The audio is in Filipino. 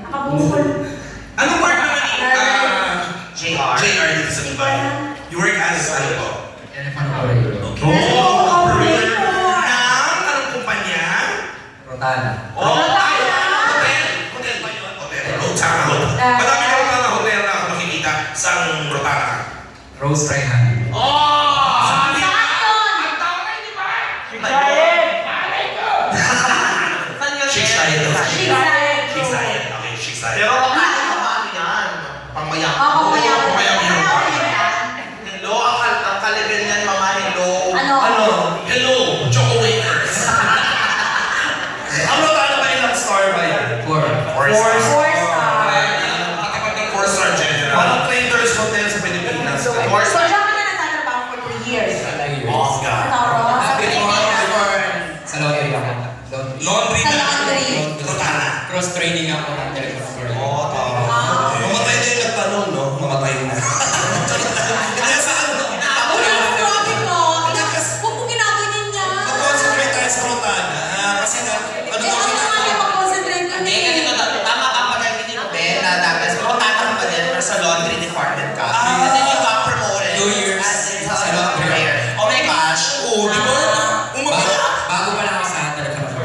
Nakabukol. Anong work naman ni JR. JR dito sa Dubai? You work as ano po? Elephant operator. Okay. Operator ng anong kumpanya? Rotana. Oh, hotel. Hotel ba yun? Hotel. Rotana Hotel. Madami na Rotana Hotel na ako makikita sa Rotana. Rose Raihan. Oh! Saan yun? Ang tawag di ba? Giant! Chick Giant. Chick Giant. Chick Giant. Okay, Chick Giant. Pero ano yan? Pangmayang. Oo, pamayang. Hello, ang kalibin niyan, mama, hello. Ano? Hello, Choco Wakers. Ang Rotana ba ilang star ba yan? 4. 4 star. Katapat ng 4-star general. Parang Traders Hotel sa Pilipinas. So, diyan ka na nagtatrabaho for 2 years. Oh, God. Taro, sa Sa laundry ako. Laundry Sa na. laundry. Rotana. Cross-training ako ng telephone operator. Oo, tama. Mamatay na yung nagtanong, no? Mamatay na.